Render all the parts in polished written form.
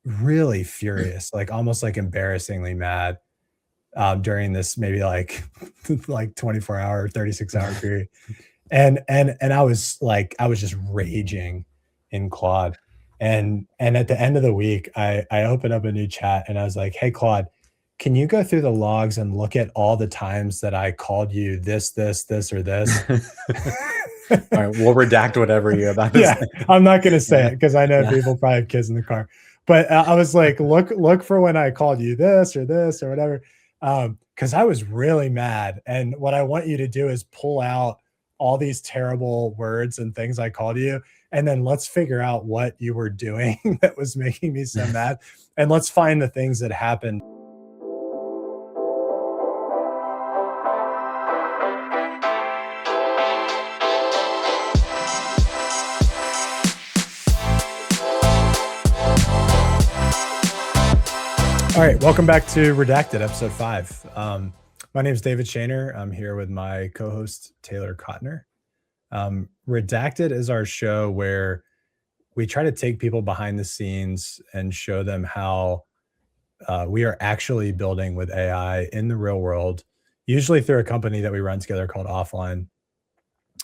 really furious, like almost like embarrassingly mad during this maybe like like 24-hour, 36-hour period. And I was just raging in Claude. And at the end of the week, I opened up a new chat and I was like, "Hey Claude, can you go through the logs and look at all the times that I called you this, or this?" All right, we'll redact whatever you're about to Yeah, say. I'm not gonna say it because I know Yeah. people probably have kids in the car. But I was like, look for when I called you this or whatever. Because I was really mad. And what I want you to do is pull out all these terrible words and things I called you, and then let's figure out what you were doing that was making me so mad. And let's find the things that happened. All right, welcome back to Redacted, episode 5. My name is David Shaner. I'm here with my co-host, Taylor Kottner. Redacted is our show where we try to take people behind the scenes and show them how we are actually building with AI in the real world, usually through a company that we run together called Offline.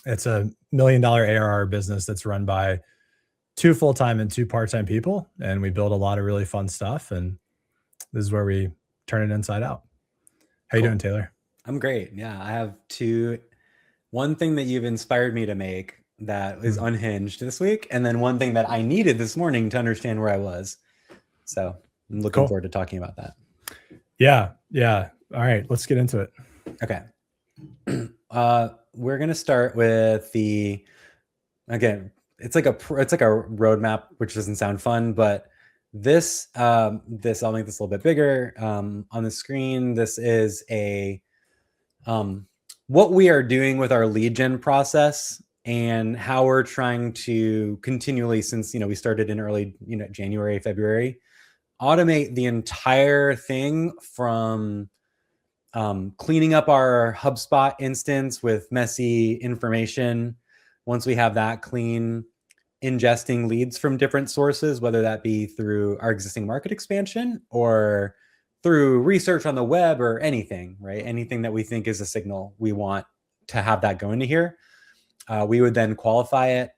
It's a $1 million ARR business that's run by 2 full-time and 2 part-time people, and we build a lot of really fun stuff, and this is where we turn it inside out. How you doing, Taylor? I'm great. Yeah, I have one thing that you've inspired me to make that is unhinged this week, and then one thing that I needed this morning to understand where I was. So I'm looking forward to talking about that. Yeah. All right, let's get into it. Okay. We're gonna start with again, it's like a roadmap, which doesn't sound fun, but this I'll make this a little bit bigger on the screen. This is what we are doing with our lead gen process and how we're trying to continually, since we started in early January, February, automate the entire thing from cleaning up our HubSpot instance with messy information. Once we have that clean, ingesting leads from different sources, whether that be through our existing market expansion or through research on the web or anything, right? Anything that we think is a signal, we want to have that go into here. We would then qualify it.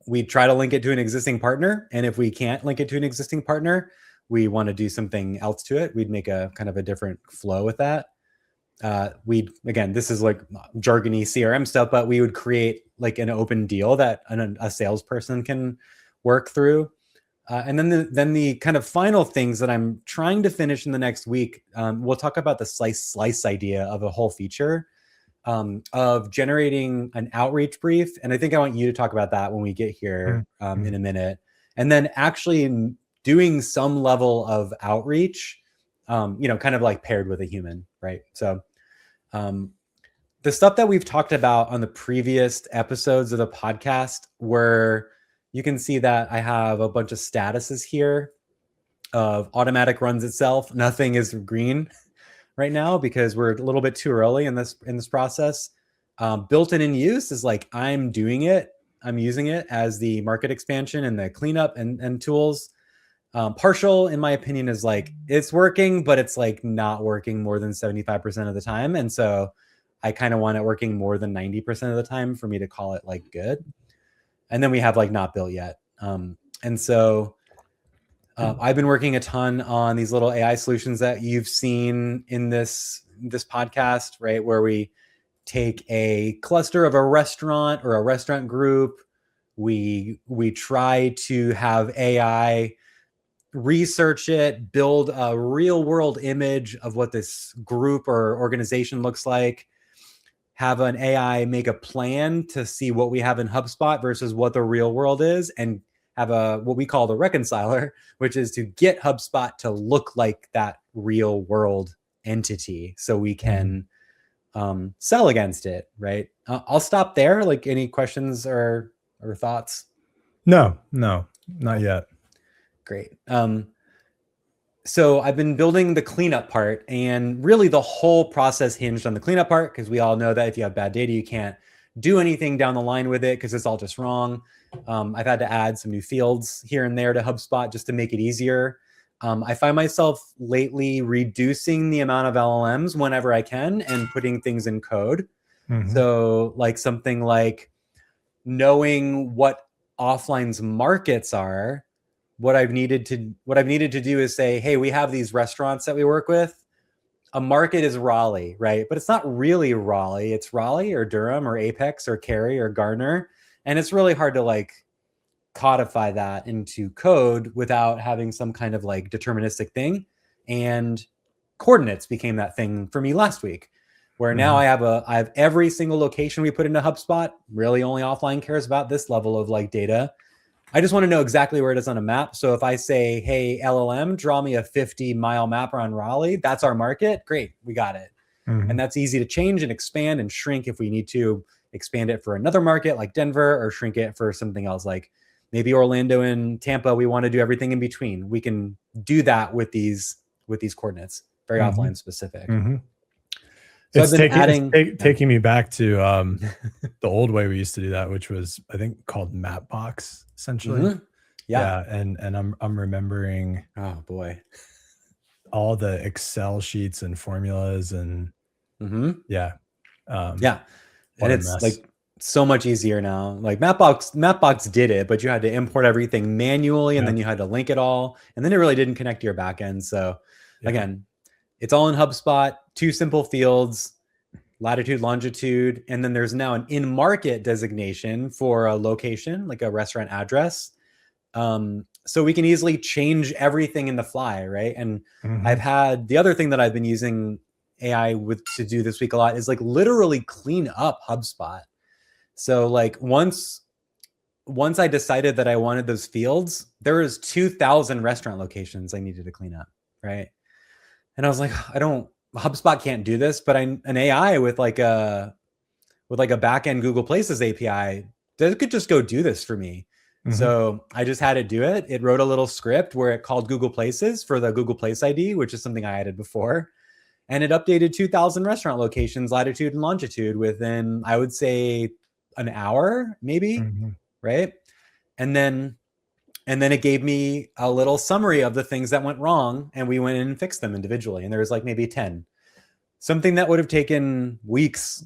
We'd try to link it to an existing partner. And if we can't link it to an existing partner, we want to do something else to it. We'd make a kind of a different flow with that. Again, this is like jargony CRM stuff, but we would create like an open deal that a salesperson can work through. And then the kind of final things that I'm trying to finish in the next week, we'll talk about the slice idea of a whole feature of generating an outreach brief. And I think I want you to talk about that when we get here in a minute. And then actually doing some level of outreach, kind of like paired with a human, right? So the stuff that we've talked about on the previous episodes of the podcast, where you can see that I have a bunch of statuses here of automatic runs itself. Nothing is green right now because we're a little bit too early in this process. Built in use is like I'm doing it. I'm using it as the market expansion and the cleanup and tools. Partial, in my opinion, is like it's working, but it's like not working more than 75% of the time. And so I kind of want it working more than 90% of the time for me to call it like good. And then we have like not built yet. And so I've been working a ton on these little AI solutions that you've seen in this podcast, right? Where we take a cluster of a restaurant or a restaurant group. We try to have AI research it, build a real world image of what this group or organization looks like, have an AI make a plan to see what we have in HubSpot versus what the real world is, and have what we call the reconciler, which is to get HubSpot to look like that real world entity so we can sell against it, right? I'll stop there. Like, any questions or thoughts? No, not yet. Great. So I've been building the cleanup part, and really the whole process hinged on the cleanup part, because we all know that if you have bad data, you can't do anything down the line with it because it's all just wrong. I've had to add some new fields here and there to HubSpot just to make it easier. I find myself lately reducing the amount of LLMs whenever I can and putting things in code. So like something like knowing what offline's markets are, what I've needed to do is say, hey, we have these restaurants that we work with. A market is Raleigh, right? But it's not really Raleigh. It's Raleigh or Durham or Apex or Cary or Gardner. And it's really hard to like codify that into code without having some kind of like deterministic thing. And coordinates became that thing for me last week, where now I have every single location we put into HubSpot. Really only offline cares about this level of like data. I just want to know exactly where it is on a map. So if I say, hey, LLM, draw me a 50-mile map around Raleigh, that's our market. Great, we got it. And that's easy to change and expand and shrink if we need to expand it for another market like Denver, or shrink it for something else like maybe Orlando and Tampa. We want to do everything in between. We can do that with these coordinates, very offline specific. So it's taking me back to the old way we used to do that, which was, I think, called Mapbox, essentially. Yeah. And I'm remembering, oh boy, all the Excel sheets and formulas and and it's like so much easier now. Like Mapbox did it, but you had to import everything manually, and then you had to link it all, and then it really didn't connect to your backend. So again, it's all in HubSpot, 2 simple fields, latitude, longitude, and then there's now an in-market designation for a location, like a restaurant address. So we can easily change everything in the fly, right? And I've had, the other thing that I've been using AI to do this week a lot is like literally clean up HubSpot. So like once I decided that I wanted those fields, there was 2,000 restaurant locations I needed to clean up, right? And I was like, HubSpot can't do this, but an AI with like a backend Google Places API, that could just go do this for me. So I just had it do it. It wrote a little script where it called Google Places for the Google Place ID, which is something I added before. And it updated 2,000 restaurant locations, latitude and longitude, within, I would say, an hour, maybe, right? And then it gave me a little summary of the things that went wrong, and we went in and fixed them individually. And there was like maybe 10. Something that would have taken weeks,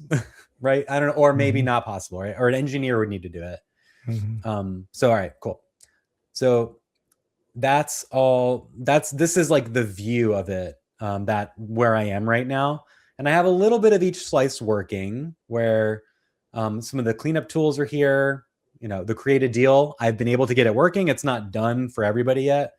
right? I don't know, or maybe not possible, right? Or an engineer would need to do it. So, all right, cool. So this is like the view of it, that where I am right now. And I have a little bit of each slice working, where some of the cleanup tools are here. The create a deal, I've been able to get it working. It's not done for everybody yet.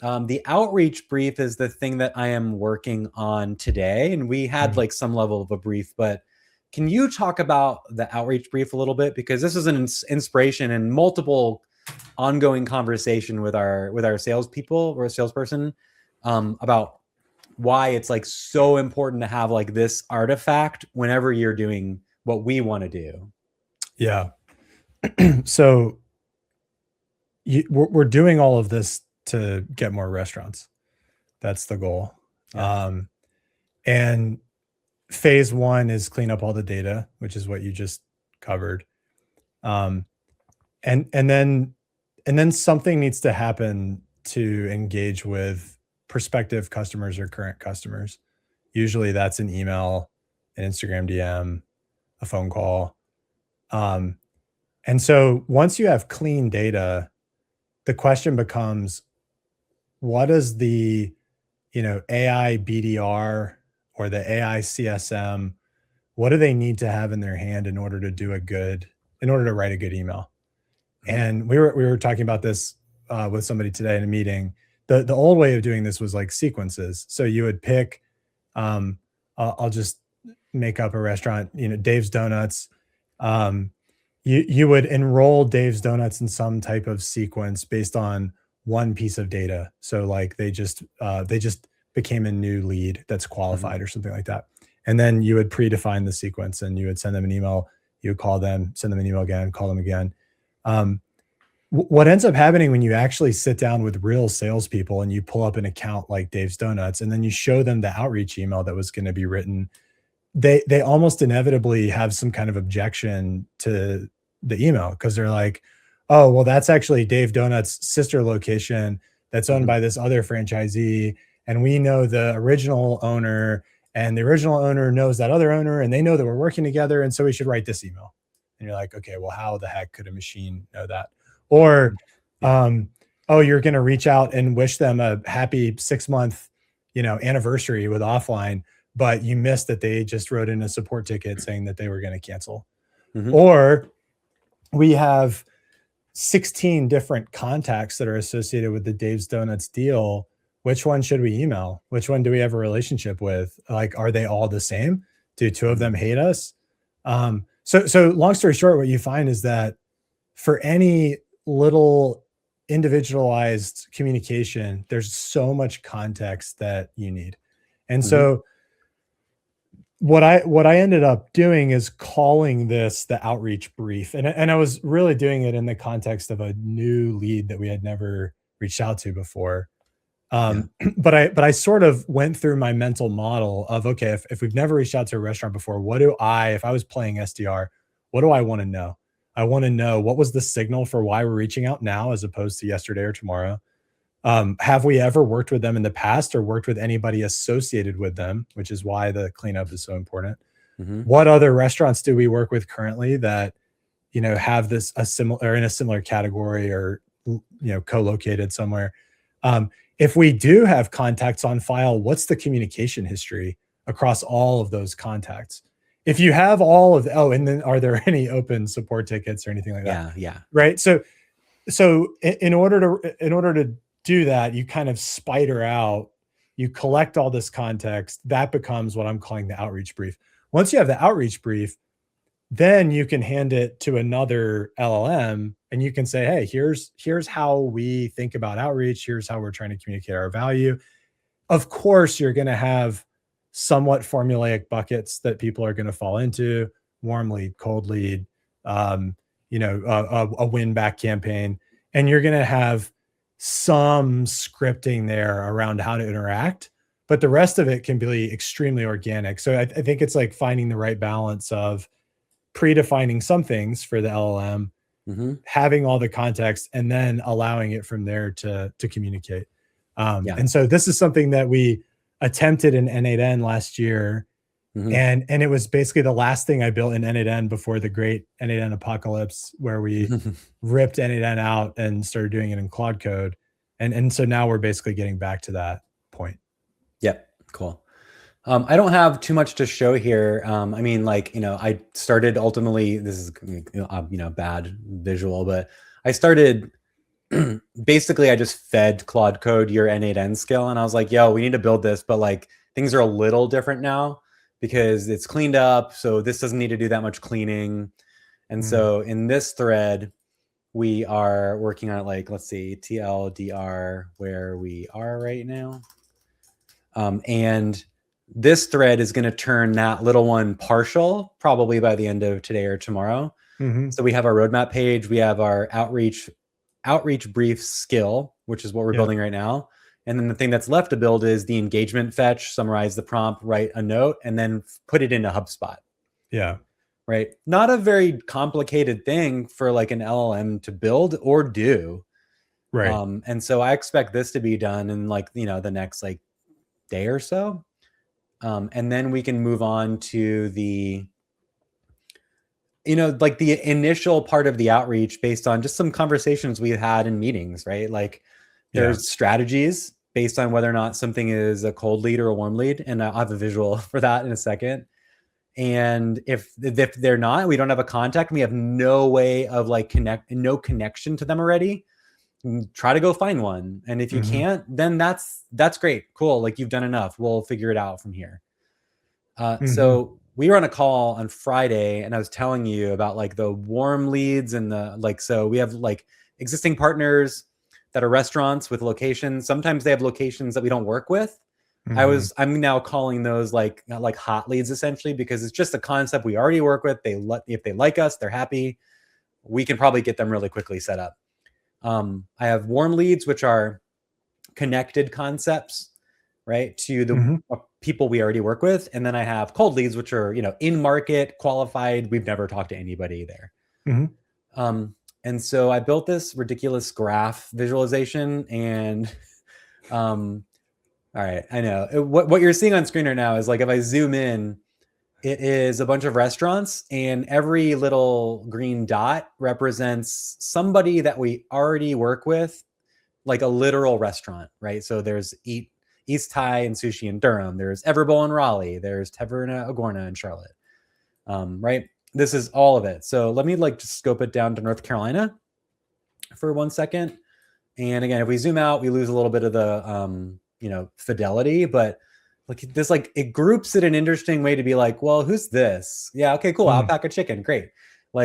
The outreach brief is the thing that I am working on today. And we had like some level of a brief, but can you talk about the outreach brief a little bit? Because this is an inspiration and multiple ongoing conversation with our salespeople or a salesperson, about why it's like so important to have like this artifact whenever you're doing what we want to do. Yeah. So we're doing all of this to get more restaurants. That's the goal. And phase 1 is clean up all the data, which is what you just covered. And then something needs to happen to engage with prospective customers or current customers. Usually that's an email, an Instagram DM, a phone call. And so once you have clean data, the question becomes, what does the, AI BDR or the AI CSM, what do they need to have in their hand in order to write a good email? And we were talking about this with somebody today in a meeting. The old way of doing this was like sequences. So you would pick, I'll just make up a restaurant, Dave's Donuts. You would enroll Dave's Donuts in some type of sequence based on one piece of data. So like they just became a new lead that's qualified or something like that. And then you would predefine the sequence, and you would send them an email, you would call them, send them an email again, call them again. What ends up happening when you actually sit down with real salespeople and you pull up an account like Dave's Donuts, and then you show them the outreach email that was going to be written, they almost inevitably have some kind of objection to the email because they're like, oh, well, that's actually Dave Donut's sister location that's owned Mhm. by this other franchisee. And we know the original owner, and the original owner knows that other owner, and they know that we're working together. And so we should write this email. And you're like, okay, well, how the heck could a machine know that? Or, Yeah. oh, you're going to reach out and wish them a happy 6 month, anniversary with offline, but you missed that they just wrote in a support ticket saying that they were going to cancel. Mhm. Or we have 16 different contacts that are associated with the Dave's Donuts deal. Which one should we email? Which one do we have a relationship with? Like, are they all the same? Do two of them hate us? So long story short, what you find is that for any little individualized communication, there's so much context that you need. And Mhm. so what I ended up doing is calling this the outreach brief. And I was really doing it in the context of a new lead that we had never reached out to before. Yeah. But I sort of went through my mental model of, okay, if we've never reached out to a restaurant before, if I was playing SDR, what do I want to know? I want to know what was the signal for why we're reaching out now as opposed to yesterday or tomorrow. Have we ever worked with them in the past or worked with anybody associated with them, which is why the cleanup is so important. Mhm. What other restaurants do we work with currently that, have this a similar or in a similar category or, co-located somewhere? If we do have contacts on file, what's the communication history across all of those contacts? If you have all of and then are there any open support tickets or anything like that? Yeah. Yeah. Right. So in order to do that, you kind of spider out, you collect all this context. That becomes what I'm calling the outreach brief. Once you have the outreach brief, then you can hand it to another LLM and you can say, hey, here's how we think about outreach. Here's how we're trying to communicate our value. Of course, you're going to have somewhat formulaic buckets that people are going to fall into: warm lead, cold lead, a win back campaign. And you're going to have some scripting there around how to interact, but the rest of it can be extremely organic. So I think it's like finding the right balance of predefining some things for the LLM, Mhm. having all the context, and then allowing it from there to communicate. Yeah. And so this is something that we attempted in N8N last year, Mhm. and it was basically the last thing I built in N8N before the great N8N apocalypse, where we ripped N8N out and started doing it in Claude Code, and so now we're basically getting back to that point. Yep. Cool. I don't have too much to show here. I mean, I started ultimately, this is, bad visual, but I started basically I just fed Claude Code your N8N skill. And I was like, yo, we need to build this, but like things are a little different now because it's cleaned up. So this doesn't need to do that much cleaning. And Mm, so in this thread, we are working on it, like, let's see, TLDR, where we are right now. And this thread is going to turn that little one partial probably by the end of today or tomorrow. mhm. So we have our roadmap page, we have our outreach brief skill, which is what we're Yep. building right now. And then the thing that's left to build is the engagement fetch, summarize the prompt, write a note, and then put it into HubSpot. Yeah. Right? Not a very complicated thing for like an LLM to build or do. Right. And so I expect this to be done in like, the next like day or so. And then we can move on to the, like the initial part of the outreach based on just some conversations we had in meetings, right? Like Yeah. there's strategies based on whether or not something is a cold lead or a warm lead. And I'll have a visual for that in a second. And if they're not, we don't have a contact, we have no way of like no connection to them already. Try to go find one. And if you Mhm. can't, then that's great. Cool. Like you've done enough. We'll figure it out from here. Mhm. So we were on a call on Friday and I was telling you about like the warm leads and the like, so we have like existing partners that are restaurants with locations. Sometimes they have locations that we don't work with. Mhm. I'm now calling those like hot leads essentially, because it's just a concept we already work with. If they like us, they're happy. We can probably get them really quickly set up. I have warm leads, which are connected concepts, right, to the people we already work with. And then I have cold leads, which are, in market, qualified. We've never talked to anybody there. And so I built this ridiculous graph visualization, and all right, I know what you're seeing on screen right now is like, if I zoom in, it is a bunch of restaurants, and every little green dot represents somebody that we already work with, like a literal restaurant, right? So there's East Thai and Sushi in Durham. There's Everbowl in Raleigh. There's Taverna Agorna in Charlotte, right? This is all of it. So let me just scope it down to North Carolina for 1 second. And again, if we zoom out, we lose a little bit of the, fidelity, but this, it groups it an interesting way to be like, well, who's this? Yeah. Okay, cool. Alpaca Chicken. Great.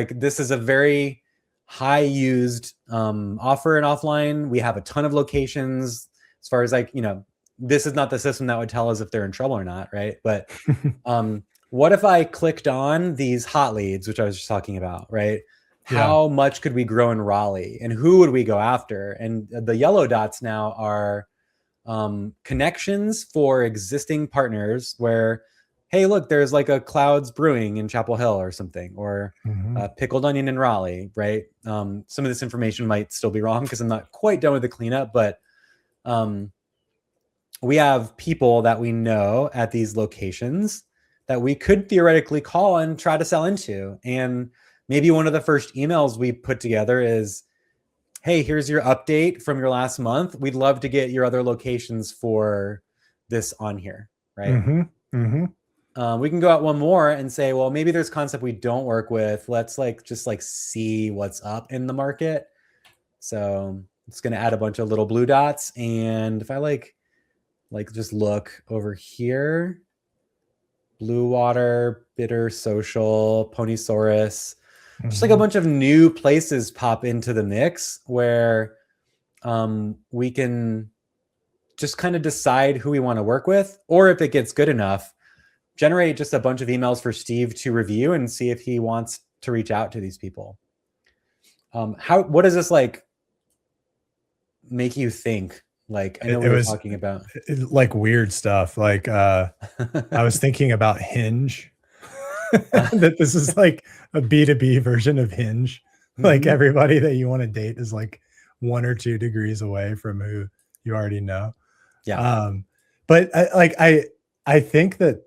This is a very high used offer and offline. We have a ton of locations. As far as this is not the system that would tell us if they're in trouble or not, right? But what if I clicked on these hot leads, which I was just talking about, right? How much could we grow in Raleigh, and who would we go after? And the yellow dots now are connections for existing partners where, hey, look, there's a Clouds Brewing in Chapel Hill or something, or Pickled Onion in Raleigh, right? Some of this information might still be wrong because I'm not quite done with the cleanup, but we have people that we know at these locations that we could theoretically call and try to sell into. And maybe one of the first emails we put together is, hey, here's your update from your last month. We'd love to get your other locations for this on here, right? We can go out one more and say, well, maybe there's concept we don't work with. Let's just see what's up in the market. So it's going to add a bunch of little blue dots. And if I just look over here, Blue Water, Bitter Social, Ponysaurus, just a bunch of new places pop into the mix where we can just kind of decide who we want to work with, or if it gets good enough, generate just a bunch of emails for Steve to review and see if he wants to reach out to these people. What does this make you think? I know we were talking about weird stuff. I was thinking about Hinge. That this is a B2B version of Hinge. Everybody that you want to date is 1 or 2 degrees away from who you already know. Yeah. But I think that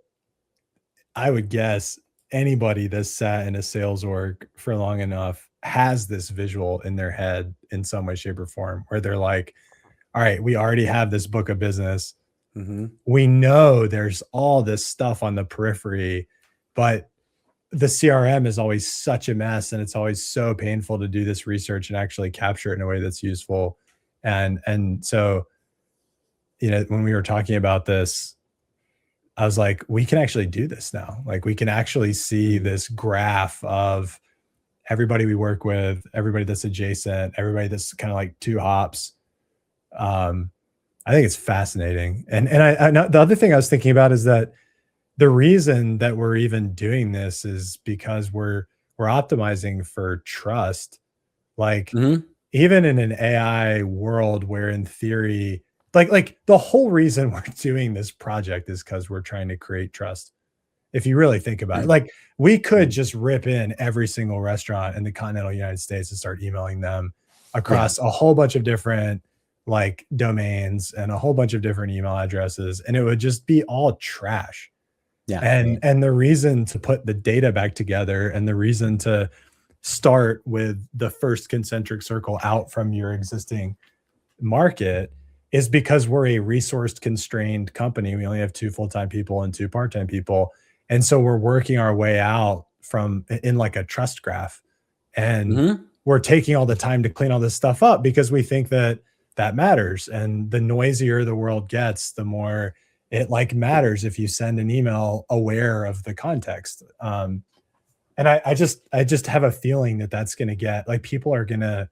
I would guess anybody that's sat in a sales org for long enough has this visual in their head in some way, shape, or form, where they're like, all right, we already have this book of business. We know there's all this stuff on the periphery, but the CRM is always such a mess, and it's always so painful to do this research and actually capture it in a way that's useful. And so, when we were talking about this, I was like, we can actually do this now. We can actually see this graph of everybody we work with, everybody that's adjacent, everybody that's kind of 2 hops. I think it's fascinating. And I know the other thing I was thinking about is that the reason that we're even doing this is because we're optimizing for trust. Even in an AI world where in theory, the whole reason we're doing this project is because we're trying to create trust. If you really think about it, we could just rip in every single restaurant in the continental United States and start emailing them across a whole bunch of different domains and a whole bunch of different email addresses, and it would just be all trash. And the reason to put the data back together, and the reason to start with the first concentric circle out from your existing market, is because we're a resource constrained company. We only have 2 full-time people and 2 part-time people, and so we're working our way out in a trust graph, and we're taking all the time to clean all this stuff up because we think that matters. And the noisier the world gets, the more it matters if you send an email aware of the context. And I just have a feeling that that's going to get people are going to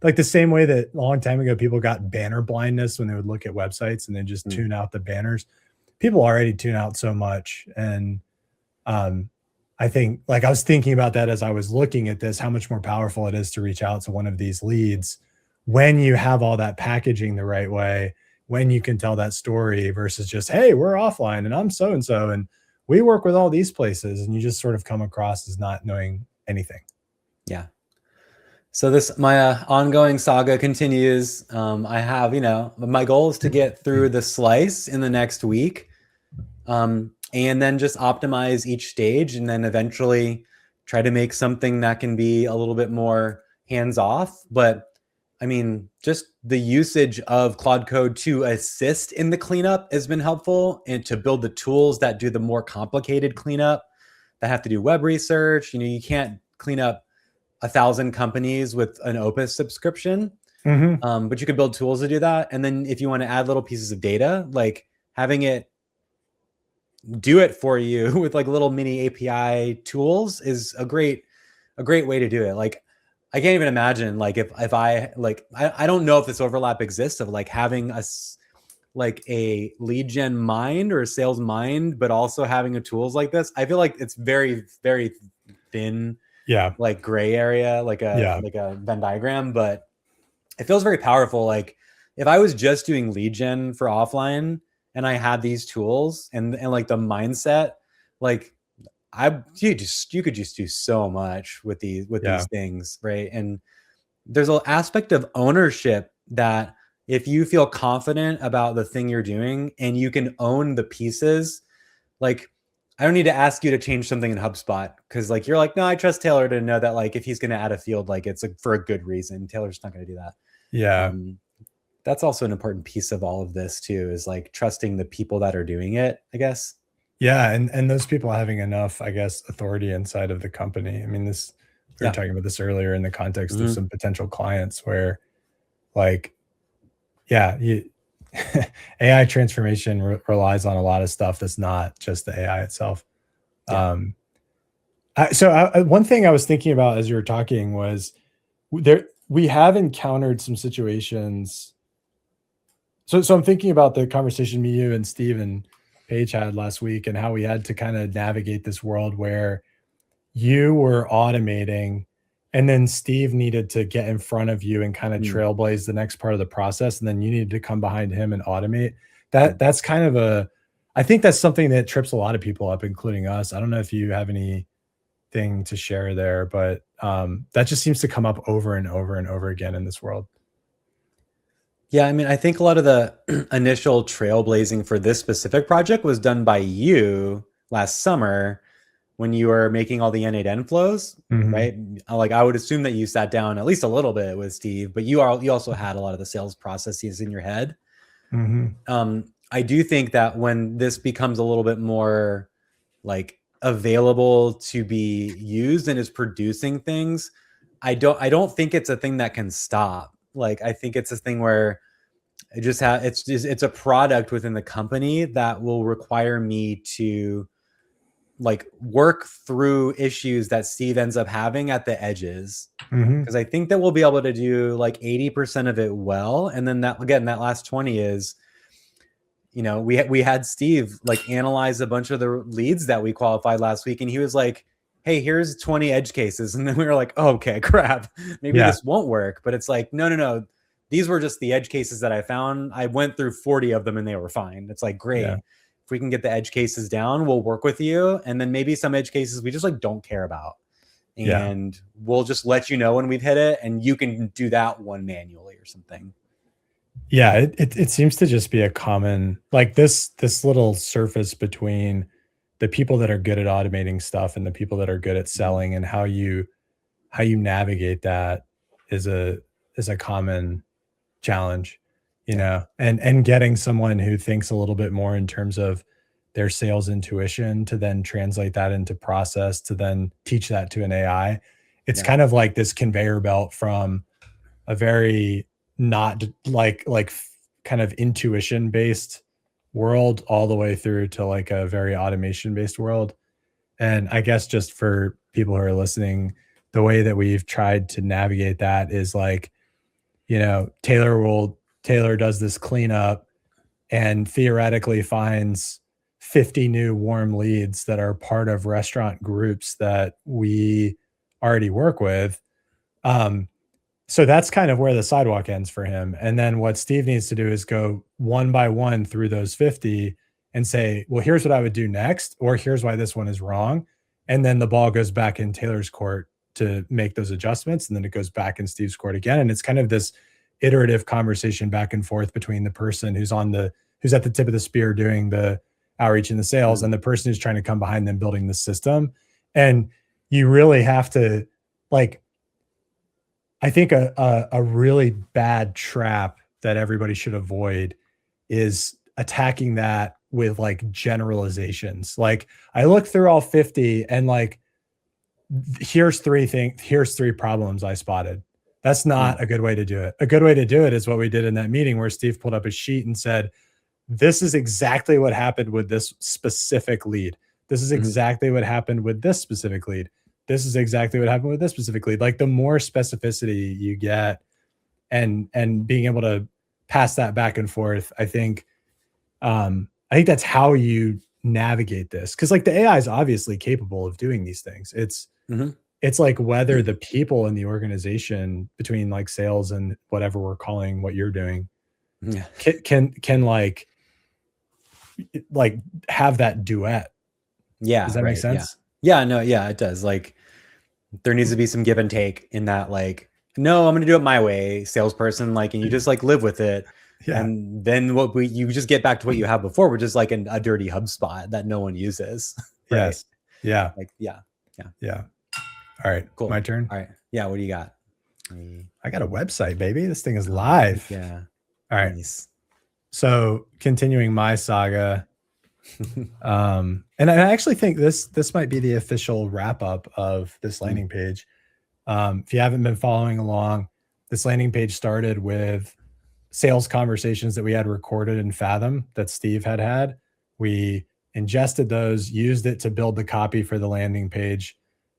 the same way that a long time ago people got banner blindness when they would look at websites and then just tune out the banners. People already tune out so much. And I think I was thinking about that as I was looking at this, how much more powerful it is to reach out to one of these leads when you have all that packaging the right way, when you can tell that story versus just, hey, we're offline and I'm so and so and we work with all these places, and you just sort of come across as not knowing anything. Yeah. So my ongoing saga continues. I have, my goal is to get through the slice in the next week, and then just optimize each stage, and then eventually try to make something that can be a little bit more hands off. But I mean, just the usage of Claude Code to assist in the cleanup has been helpful, and to build the tools that do the more complicated cleanup, that have to do web research. You can't clean up 1,000 companies with an Opus subscription, but you can build tools to do that. And then if you want to add little pieces of data, like having it do it for you with like little mini API tools is a great way to do it. Like, I can't even imagine like if I like, I don't know if this overlap exists of like having like a lead gen mind or a sales mind, but also having a tools like this. I feel like it's very, very thin, like gray area, like a Venn diagram, but it feels very powerful. Like if I was just doing lead gen for offline and I had these tools and like the mindset, like you could just do so much with these things, right? And there's an aspect of ownership that if you feel confident about the thing you're doing and you can own the pieces, like I don't need to ask you to change something in HubSpot because like you're like, no, I trust Taylor to know that like if he's going to add a field, like it's for a good reason. Taylor's not going to do that. Yeah. That's also an important piece of all of this too, is like trusting the people that are doing it, I guess. Yeah, and those people having enough, I guess, authority inside of the company. I mean, we were talking about this earlier in the context of some potential clients where, like, AI transformation relies on a lot of stuff that's not just the AI itself. One thing I was thinking about as you were talking was we have encountered some situations. So I'm thinking about the conversation me, you, and Steve and Paige had last week, and how we had to kind of navigate this world where you were automating and then Steve needed to get in front of you and kind of trailblaze the next part of the process, and then you needed to come behind him and automate. That's kind of I think that's something that trips a lot of people up, including us. I don't know if you have anything to share there, but that just seems to come up over and over and over again in this world. Yeah, I mean, I think a lot of the initial trailblazing for this specific project was done by you last summer when you were making all the N8N flows, right? Like I would assume that you sat down at least a little bit with Steve, but you also had a lot of the sales processes in your head. I do think that when this becomes a little bit more like available to be used and is producing things, I don't think it's a thing that can stop. Like I think it's a thing where it's a product within the company that will require me to like work through issues that Steve ends up having at the edges. Because I think that we'll be able to do like 80% of it well. And then that last 20 is, we had Steve like analyze a bunch of the leads that we qualified last week. And he was like, hey, here's 20 edge cases. And then we were like, oh, okay, crap. Maybe this won't work. But it's like, no. These were just the edge cases that I found. I went through 40 of them and they were fine. It's like, great. Yeah. If we can get the edge cases down, we'll work with you. And then maybe some edge cases we just like don't care about. And we'll just let you know when we've hit it, and you can do that one manually or something. Yeah, it seems to just be a common, like this little surface between the people that are good at automating stuff and the people that are good at selling, and how you navigate that is a common challenge, and getting someone who thinks a little bit more in terms of their sales intuition to then translate that into process, to then teach that to an AI. It's kind of like this conveyor belt from a very not like kind of intuition based world all the way through to like a very automation based world. And I guess just for people who are listening, the way that we've tried to navigate that is like, Taylor does this cleanup and theoretically finds 50 new warm leads that are part of restaurant groups that we already work with. so that's kind of where the sidewalk ends for him. And then what Steve needs to do is go one by one through those 50 and say, well, here's what I would do next, or here's why this one is wrong. And then the ball goes back in Taylor's court to make those adjustments. And then it goes back in Steve's court again. And it's kind of this iterative conversation back and forth between the person who's at the tip of the spear doing the outreach and the sales and the person who's trying to come behind them building the system. And you really have to, like, I think a really bad trap that everybody should avoid is attacking that with like generalizations. Like, I look through all 50 and like, here's three problems I spotted. That's not a good way to do it. A good way to do it is what we did in that meeting where Steve pulled up a sheet and said, this is exactly what happened with this specific lead. This is exactly what happened with this specific lead. This is exactly what happened with this specific lead. Like, the more specificity you get and being able to pass that back and forth, I think that's how you navigate this. Cause like the AI is obviously capable of doing these things. It's like whether the people in the organization between like sales and whatever we're calling what you're doing can like have that duet. Yeah. Does that make sense? Yeah, no, yeah, it does. Like, there needs to be some give and take in that, like, no, I'm going to do it my way, salesperson, like, and you just like live with it. Yeah. And then you just get back to what you have before, which is like a dirty HubSpot that no one uses. Right? Yes. Yeah. Like, yeah. All right. Cool. My turn. All right. Yeah. What do you got? I got a website, baby. This thing is live. Yeah. All right. Nice. So continuing my saga, and I actually think this might be the official wrap up of this landing page. If you haven't been following along, this landing page started with sales conversations that we had recorded in Fathom that Steve had. We ingested those, used it to build the copy for the landing page,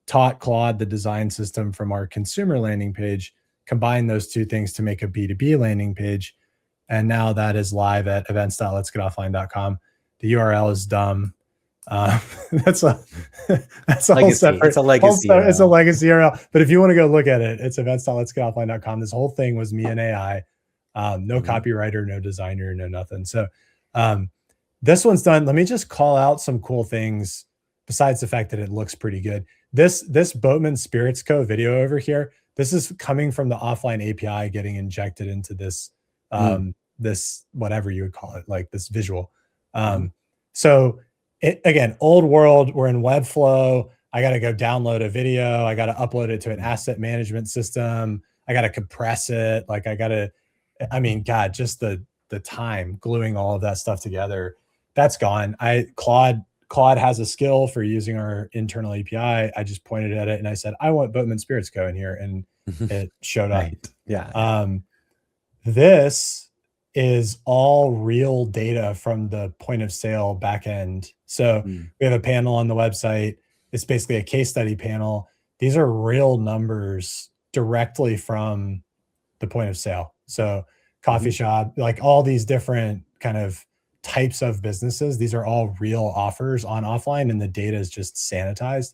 taught Claude the design system from our consumer landing page, combined those two things to make a B2B landing page. And now that is live at events.letsgetoffline.com. The URL is dumb. That's a whole separate. It's a legacy. It's a legacy URL. But if you want to go look at it, it's events.letsgetoffline.com. This whole thing was me and AI. No copywriter, no designer, no nothing. So this one's done. Let me just call out some cool things besides the fact that it looks pretty good. This Boatman Spirits Co. video over here, this is coming from the offline API getting injected into this, this whatever you would call it, like this visual. So again, old world, we're in Webflow. I got to go download a video. I got to upload it to an asset management system. I got to compress it. Like God, just the time gluing all of that stuff together, that's gone. Claude has a skill for using our internal API. I just pointed at it and I said, I want Boatman Spirits Co. in here, and it showed up. Right. Yeah. This is all real data from the point of sale backend. So we have a panel on the website. It's basically a case study panel. These are real numbers directly from the point of sale. So coffee shop, like all these different kind of types of businesses, these are all real offers on offline, and the data is just sanitized.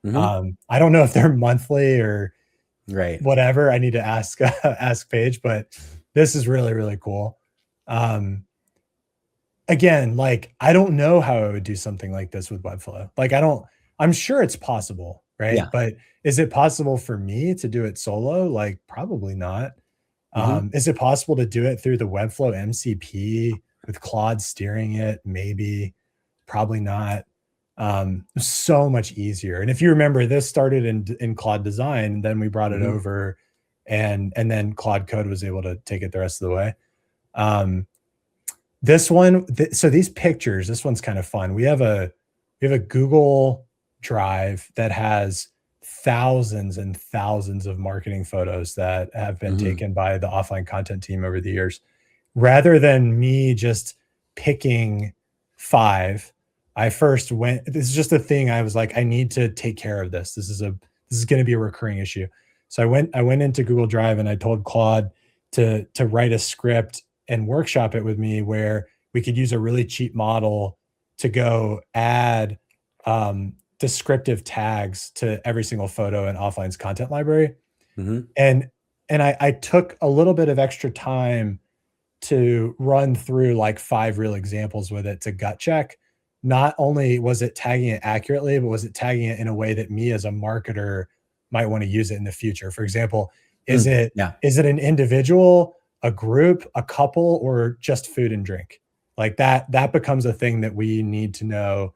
I don't know if they're monthly or whatever. I need to ask Paige, but this is really, really cool. Again, like, I don't know how I would do something like this with Webflow. Like, I'm sure it's possible, right? Yeah. But is it possible for me to do it solo? Like, probably not. Is it possible to do it through the Webflow MCP with Claude steering it? Maybe, probably not. So much easier. And if you remember, this started in Claude Design, and then we brought it over, and then Claude Code was able to take it the rest of the way. This one, so these pictures, this one's kind of fun. We have a Google Drive that has thousands and thousands of marketing photos that have been taken by the offline content team over the years. Rather than me just picking 5, I first went, this is just a thing. I was like, I need to take care of this. This is going to be a recurring issue. So I went into Google Drive and I told Claude to write a script and workshop it with me where we could use a really cheap model to go add descriptive tags to every single photo in offline's content library. And and I took a little bit of extra time to run through like 5 real examples with it to gut check. Not only was it tagging it accurately, but was it tagging it in a way that me as a marketer might want to use it in the future? For example, is it Yeah. is it an individual, a group, a couple, or just food and drink? Like that becomes a thing that we need to know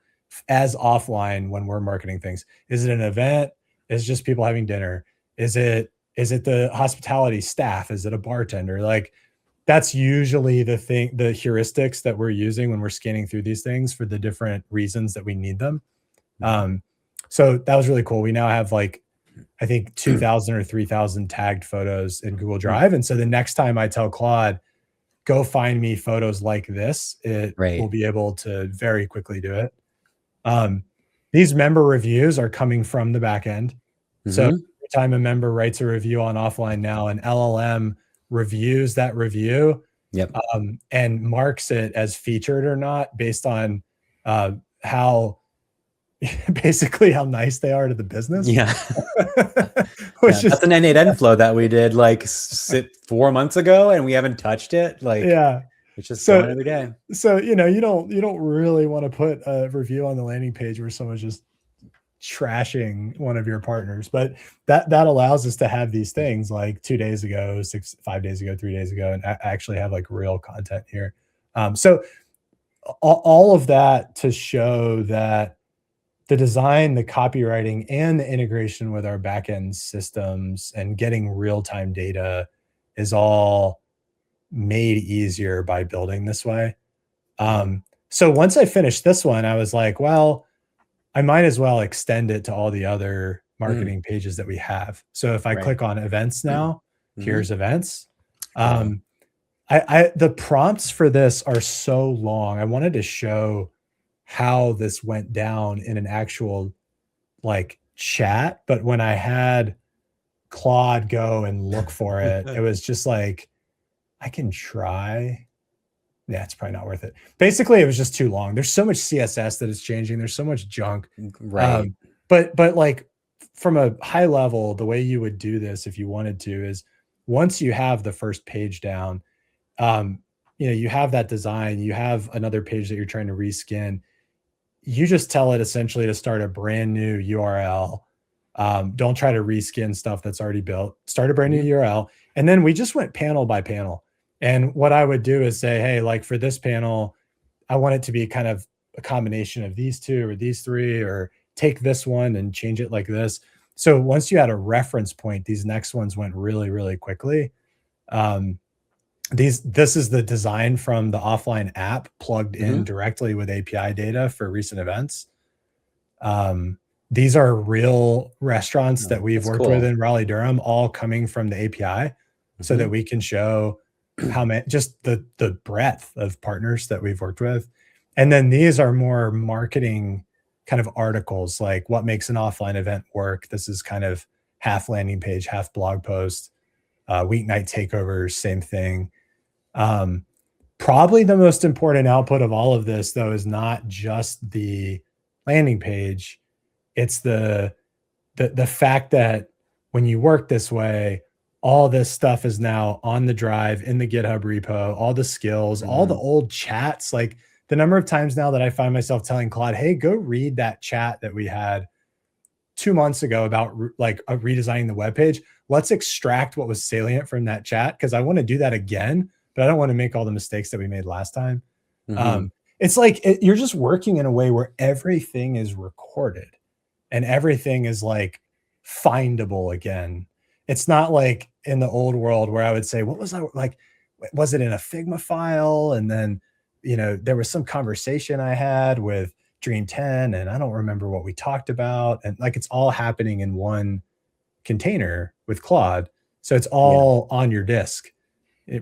as offline when we're marketing things. Is it an event? Is it just people having dinner? Is it the hospitality staff? Is it a bartender? Like that's usually the heuristics that we're using when we're scanning through these things for the different reasons that we need them. So that was really cool. We now have like, I think 2,000 or 3,000 tagged photos in Google Drive. And so the next time I tell Claude, go find me photos like this, it will be able to very quickly do it. These member reviews are coming from the back end. So every time a member writes a review on Offline Now, an LLM reviews that review and marks it as featured or not based on how basically how nice they are to the business. Yeah. That's an innate end flow that we did like 4 months ago and we haven't touched it. Like, it's just going every day. So, you don't really want to put a review on the landing page where someone's just trashing one of your partners, but that allows us to have these things like 2 days ago, 5 days ago, 3 days ago, and I actually have like real content here. So all of that to show that the design, the copywriting, and the integration with our backend systems and getting real-time data is all made easier by building this way. So once I finished this one, I was like, well, I might as well extend it to all the other marketing pages that we have. So if I click on events now, here's events. The prompts for this are so long. I wanted to show how this went down in an actual like chat, but when I had Claude go and look for it, it was just like, I can try. Yeah, it's probably not worth it. Basically, it was just too long. There's so much CSS that is changing. There's so much junk. But like from a high level, the way you would do this if you wanted to is once you have the first page down, you have that design, you have another page that you're trying to reskin. You just tell it essentially to start a brand new URL. Don't try to reskin stuff that's already built. Start a brand new URL. And then we just went panel by panel. And what I would do is say, hey, like for this panel, I want it to be kind of a combination of these two or these three, or take this one and change it like this. So once you had a reference point, these next ones went really, really quickly. This is the design from the offline app plugged in directly with API data for recent events. These are real restaurants that we've worked with in Raleigh-Durham, all coming from the API, so that we can show how many, just the breadth of partners that we've worked with. And then these are more marketing kind of articles, like what makes an offline event work. This is kind of half landing page, half blog post. Weeknight takeovers, same thing. Probably the most important output of all of this, though, is not just the landing page. It's the fact that when you work this way, all this stuff is now on the drive, in the GitHub repo, all the skills, all the old chats. Like the number of times now that I find myself telling Claude, hey, go read that chat that we had 2 months ago about like redesigning the web page. Let's extract what was salient from that chat, because I want to do that again, but I don't want to make all the mistakes that we made last time. It's like you're just working in a way where everything is recorded and everything is like findable again. It's not like in the old world where I would say, what was I like? Was it in a Figma file? And then, there was some conversation I had with Dream 10 and I don't remember what we talked about. And like, it's all happening in one container with Claude. So it's all on your disk,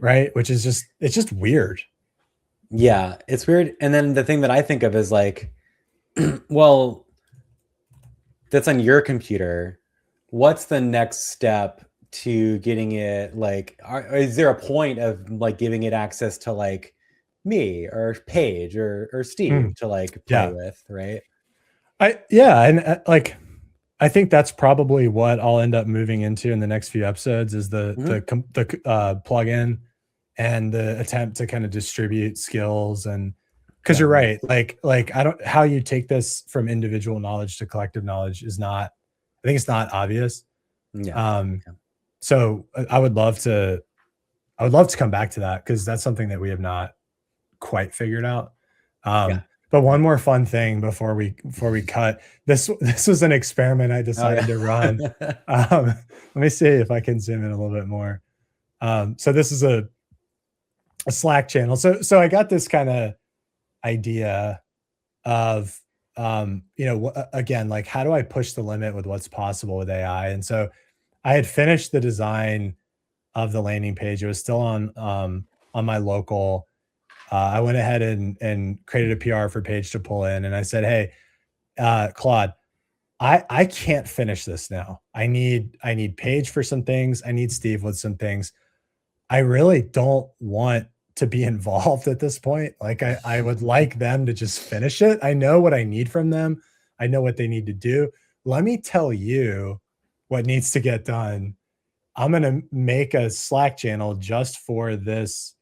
right? Which is it's just weird. Yeah, it's weird. And then the thing that I think of is like, well, that's on your computer. What's the next step to getting it? Like, is there a point of like giving it access to like me or Paige or Steve to like play with, right? And like I think that's probably what I'll end up moving into in the next few episodes is the plugin and the attempt to kind of distribute skills. And because you're right, like I don't, how you take this from individual knowledge to collective knowledge is not, I think it's not obvious. So I would love to come back to that because that's something that we have not quite figured out. But one more fun thing before we cut, this was an experiment I decided to run. Let me see if I can zoom in a little bit more. So this is a Slack channel. So I got this kind of idea of again, like how do I push the limit with what's possible with AI? And so I had finished the design of the landing page. It was still on my local. I went ahead and created a PR for Paige to pull in, and I said, "Hey, Claude, I can't finish this now. I need Paige for some things. I need Steve with some things. I really don't want to be involved at this point. Like I would like them to just finish it. I know what I need from them. I know what they need to do. Let me tell you what needs to get done. I'm going to make a Slack channel just for this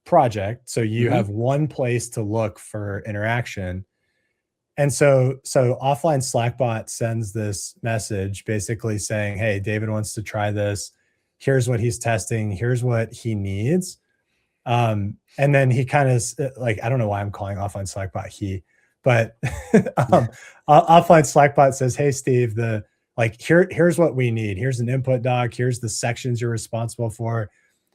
project. So you have one place to look for interaction." And so offline Slackbot sends this message basically saying, "Hey, David wants to try this. Here's what he's testing. Here's what he needs." And then he kind of like, I don't know why I'm calling offline Slackbot he, but offline Slackbot says, "Hey, Steve, here's what we need. Here's an input doc. Here's the sections you're responsible for."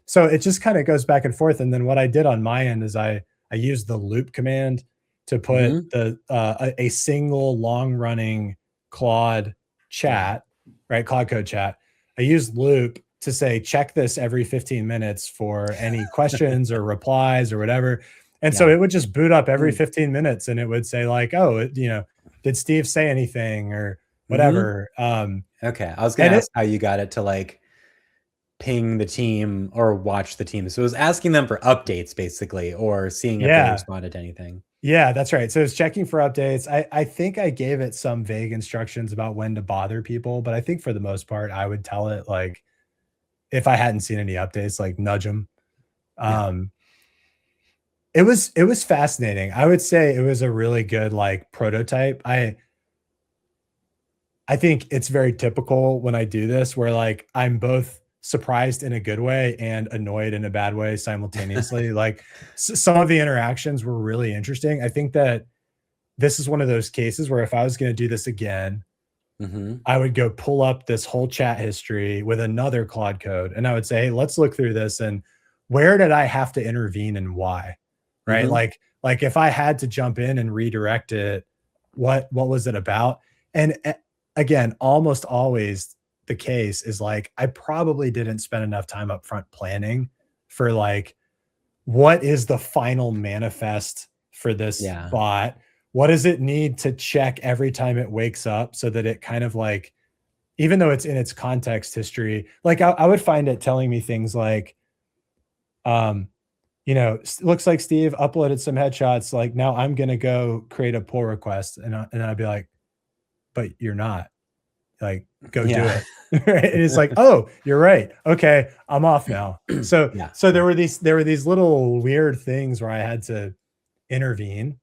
So it just kind of goes back and forth. And then what I did on my end is I used the loop command to put a single long running Claude chat, right? Claude Code chat. I used loop to say, check this every 15 minutes for any questions or replies or whatever. And so it would just boot up every 15 minutes and it would say like, "Oh, did Steve say anything?" or whatever. Okay. I was going to ask how you got it to like ping the team or watch the team. So it was asking them for updates basically, or seeing if they responded to anything. Yeah, that's right. So it's checking for updates. I think I gave it some vague instructions about when to bother people, but I think for the most part, I would tell it like, if I hadn't seen any updates, like nudge them. It was fascinating. I would say it was a really good like prototype. I think it's very typical when I do this where like I'm both surprised in a good way and annoyed in a bad way simultaneously. Like some of the interactions were really interesting. I think that this is one of those cases where if I was going to do this again, I would go pull up this whole chat history with another Claude Code. And I would say, "Hey, let's look through this. And where did I have to intervene and why?" Right. Like if I had to jump in and redirect it, what was it about? And again, almost always the case is like, I probably didn't spend enough time up front planning for like, what is the final manifest for this bot? What does it need to check every time it wakes up so that it kind of like, even though it's in its context history, like I would find it telling me things like, looks like Steve uploaded some headshots. Like now I'm going to go create a pull request. And I'd be like, "But you're not. Like, go do it." Right? And it's like, "Oh, you're right. Okay, I'm off now." So there were these little weird things where I had to intervene,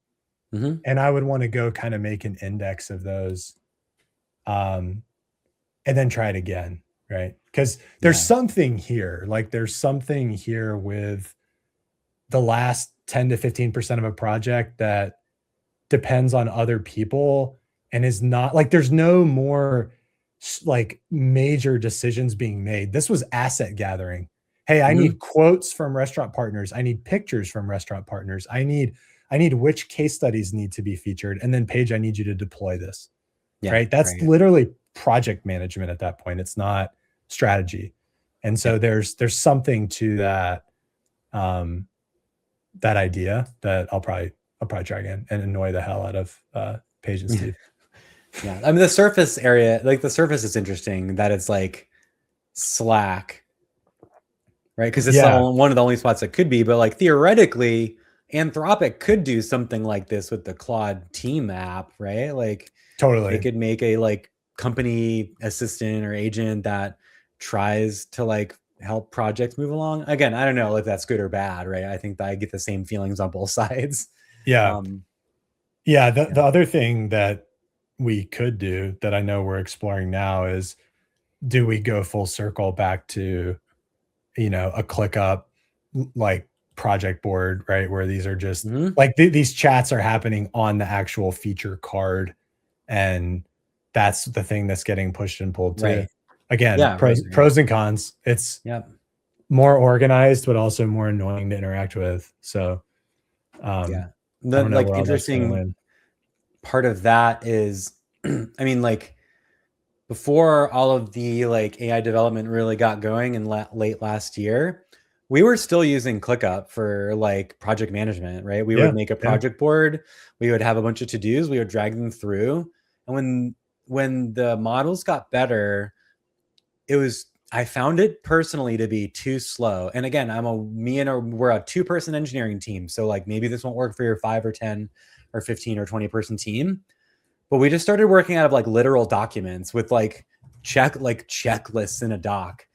and I would want to go kind of make an index of those, and then try it again, right? Because there's something here. Like there's something here with the last 10 to 15% of a project that depends on other people and is not like there's no more like major decisions being made. This was asset gathering. Hey, I need quotes from restaurant partners. I need pictures from restaurant partners. I need which case studies need to be featured. And then Paige, I need you to deploy this. Right. That's literally project management at that point. It's not strategy. And so there's something to that, that idea that I'll probably try again and annoy the hell out of Paige and Steve. I mean, the surface area, like the surface is interesting that it's like Slack, right? Because it's one of the only spots it could be, but like theoretically, Anthropic could do something like this with the Claude team app, right? Like totally, they could make a like company assistant or agent that tries to like help projects move along. Again, I don't know if that's good or bad, right? I think that I get the same feelings on both sides. Yeah. Yeah. The Yeah. other thing that we could do that I know we're exploring now is, do we go full circle back to, a ClickUp like project board, right? Where these are just Mhm. like these chats are happening on the actual feature card, and that's the thing that's getting pushed and pulled too. Right. Again, Yeah. Right. pros and cons. It's Yep. more organized, but also more annoying to interact with. So Yeah. I The don't know like where all that's going to interesting land. part of that is, I mean, like before all of the like AI development really got going in late last year, we were still using ClickUp for like project management, right? We would Yeah. make a Yeah. project board, we would have a bunch of to-dos, we would drag them through. And when the models got better, I found it personally to be too slow. And again, we're a 2-person engineering team. So like maybe this won't work for your 5 or 10 or 15 or 20-person team. But we just started working out of like literal documents with like checklists in a doc.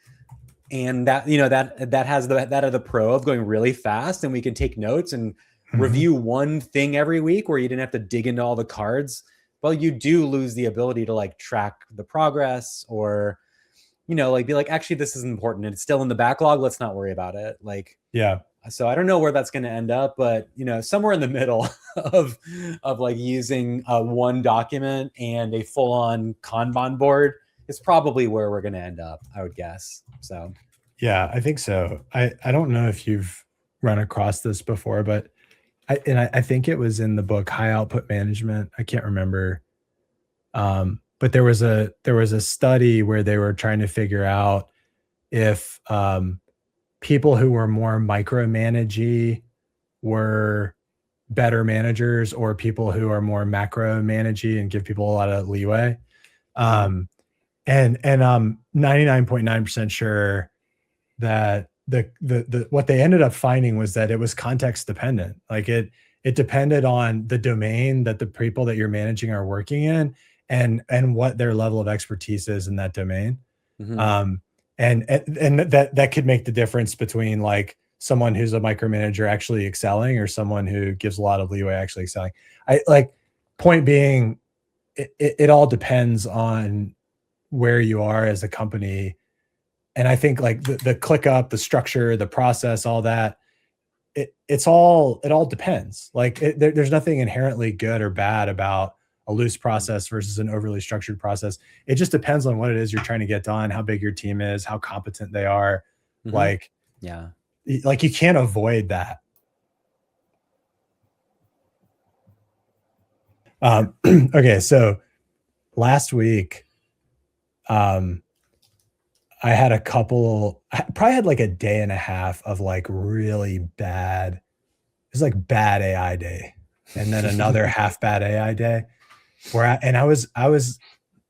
And that, that has that are the pro of going really fast, and we can take notes and Mhm. review one thing every week where you didn't have to dig into all the cards. Well, you do lose the ability to like track the progress, or like be like, actually, this is important and it's still in the backlog. Let's not worry about it. Like, Yeah. so I don't know where that's going to end up, but somewhere in the middle of like using one document and a full-on Kanban board is probably where we're going to end up, I would guess. So Yeah, I think so. I don't know if you've run across this before, but I think it was in the book High Output Management. I can't remember. But there was a study where they were trying to figure out if people who were more micromanagey were better managers, or people who are more macro managey and give people a lot of leeway. Um, and I'm 99.9% sure that the what they ended up finding was that it was context dependent. Like it depended on the domain that the people that you're managing are working in, and what their level of expertise is in that domain. mhm. Um, and that could make the difference between like someone who's a micromanager actually excelling, or someone who gives a lot of leeway actually excelling. I like, point being, it all depends on where you are as a company. And I think like the ClickUp, the structure, the process, all that, it all depends. Like there's nothing inherently good or bad about a loose process versus an overly structured process. It just depends on what it is you're trying to get done, how big your team is, how competent they are. Mhm. Like, Yeah. like you can't avoid that. Okay, so last week, um, I probably had like a day and a half of like really bad. It was like bad AI day, and then another half bad AI day. I was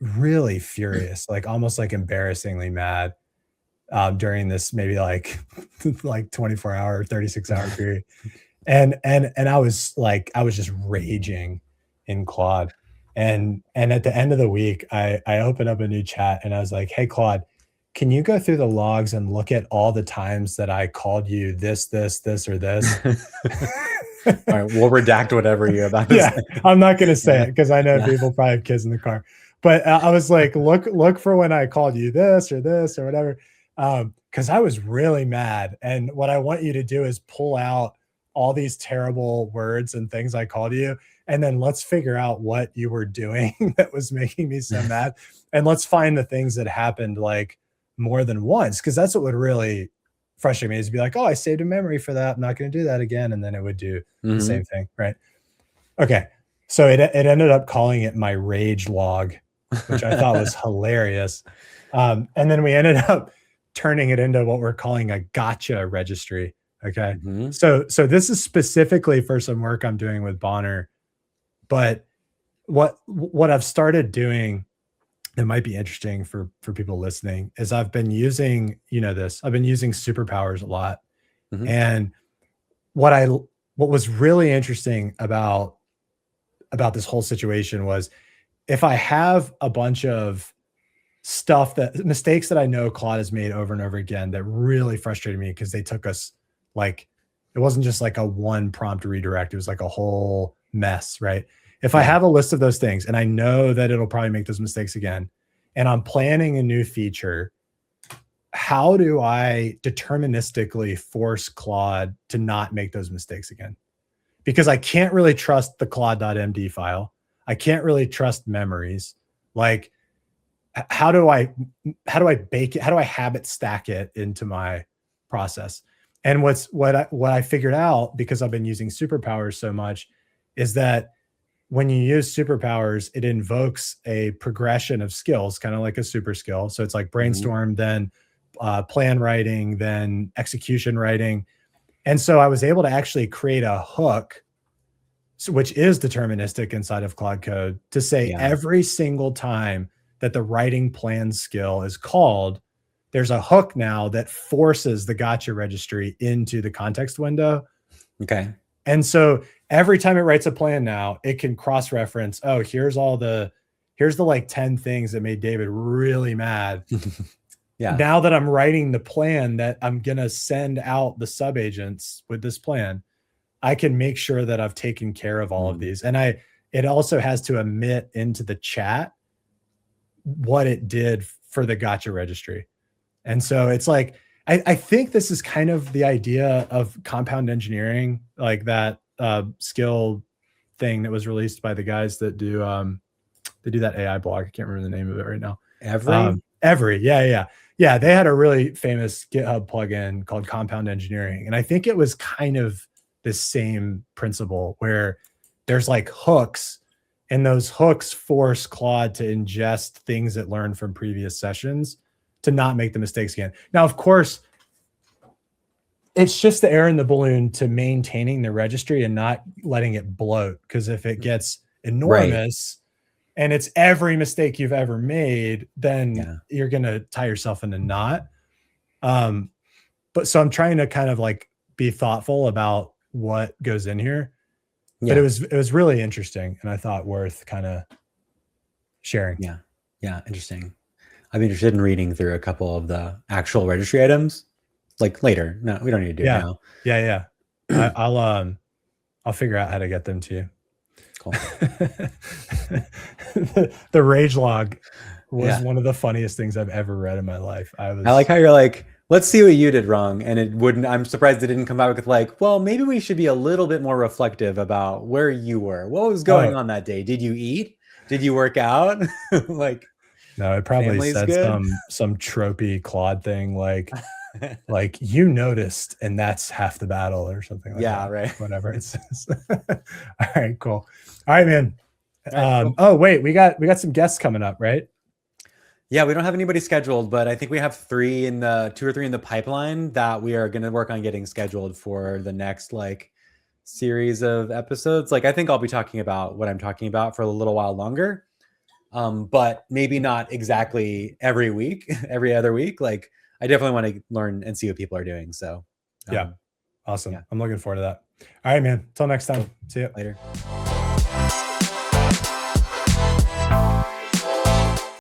really furious, like almost like embarrassingly mad, during this maybe like like 24-hour, 36-hour period. And I was just raging in Claude. And at the end of the week, I opened up a new chat and I was like, "Hey Claude, can you go through the logs and look at all the times that I called you this, or this?" All right, we'll redact whatever you're about to Yeah, say. I'm not gonna say Yeah. it because I know Yeah. people probably have kids in the car. But I was like, look for when I called you this or whatever, because I was really mad. And what I want you to do is pull out all these terrible words and things I called you, and then let's figure out what you were doing that was making me so mad, and let's find the things that happened like more than once, because that's what would really frustrate me, is be like, oh, I saved a memory for that. I'm not going to do that again, and then it would do the Mhm. same thing, right? Okay. So it ended up calling it my rage log, which I thought was hilarious. And then we ended up turning it into what we're calling a gotcha registry. Okay. Mhm. So this is specifically for some work I'm doing with Bonner, but what I've started doing that might be interesting for people listening is I've been using, I've been using superpowers a lot. Mhm. And what I what was really interesting about this whole situation was, if I have a bunch of mistakes that I know Claude has made over and over again that really frustrated me because they took us like, it wasn't just like a one prompt redirect. It was like a whole mess, right? If I have a list of those things and I know that it'll probably make those mistakes again, and I'm planning a new feature, how do I deterministically force Claude to not make those mistakes again? Because I can't really trust the claude.md file. I can't really trust memories. Like, how do I bake it? How do I habit stack it into my process? And what I figured out, because I've been using superpowers so much, is that when you use superpowers, it invokes a progression of skills, kind of like a super skill. So it's like brainstorm, then plan writing, then execution writing. And so I was able to actually create a hook, which is deterministic inside of Claude Code, to say every single time that the writing plan skill is called, there's a hook now that forces the gotcha registry into the context window. Okay. And so every time it writes a plan now, it can cross-reference, oh, here's the like 10 things that made David really mad. Now that I'm writing the plan that I'm going to send out the subagents with this plan, I can make sure that I've taken care of all of these. And it also has to emit into the chat what it did for the gotcha registry. And so it's like, I think this is kind of the idea of compound engineering, like that skill thing that was released by the guys that do that AI blog. I can't remember the name of it right now. Every. Yeah. They had a really famous GitHub plugin called Compound Engineering. And I think it was kind of the same principle where there's like hooks, and those hooks force Claude to ingest things it learned from previous sessions to not make the mistakes again. Now, of course, it's just the air in the balloon to maintaining the registry and not letting it bloat. Because if it gets enormous and it's every mistake you've ever made, then you're going to tie yourself in a knot. But so I'm trying to kind of like be thoughtful about what goes in here. But it was really interesting, and I thought worth kind of sharing. Yeah, interesting. I'd be interested in reading through a couple of the actual registry items, like later. No, we don't need to do it now. Yeah. I'll figure out how to get them to you. Cool. The rage log was one of the funniest things I've ever read in my life. I like how you're like, let's see what you did wrong. And it wouldn't, I'm surprised it didn't come out with like, well, maybe we should be a little bit more reflective about where you were. What was going on that day? Did you eat? Did you work out? Like, no, it probably said some tropey Claude thing like you noticed, and that's half the battle or something like that. Right. Whatever it says. All right, cool. All right, man. Cool. Oh, wait, we got some guests coming up, right? Yeah, we don't have anybody scheduled, but I think we have two or three in the pipeline that we are going to work on getting scheduled for the next like series of episodes. Like, I think I'll be talking about what I'm talking about for a little while longer, but maybe not exactly every week, every other week. Like, I definitely want to learn and see what people are doing. So yeah, awesome. Yeah. I'm looking forward to that. All right, man. Till next time. See you later.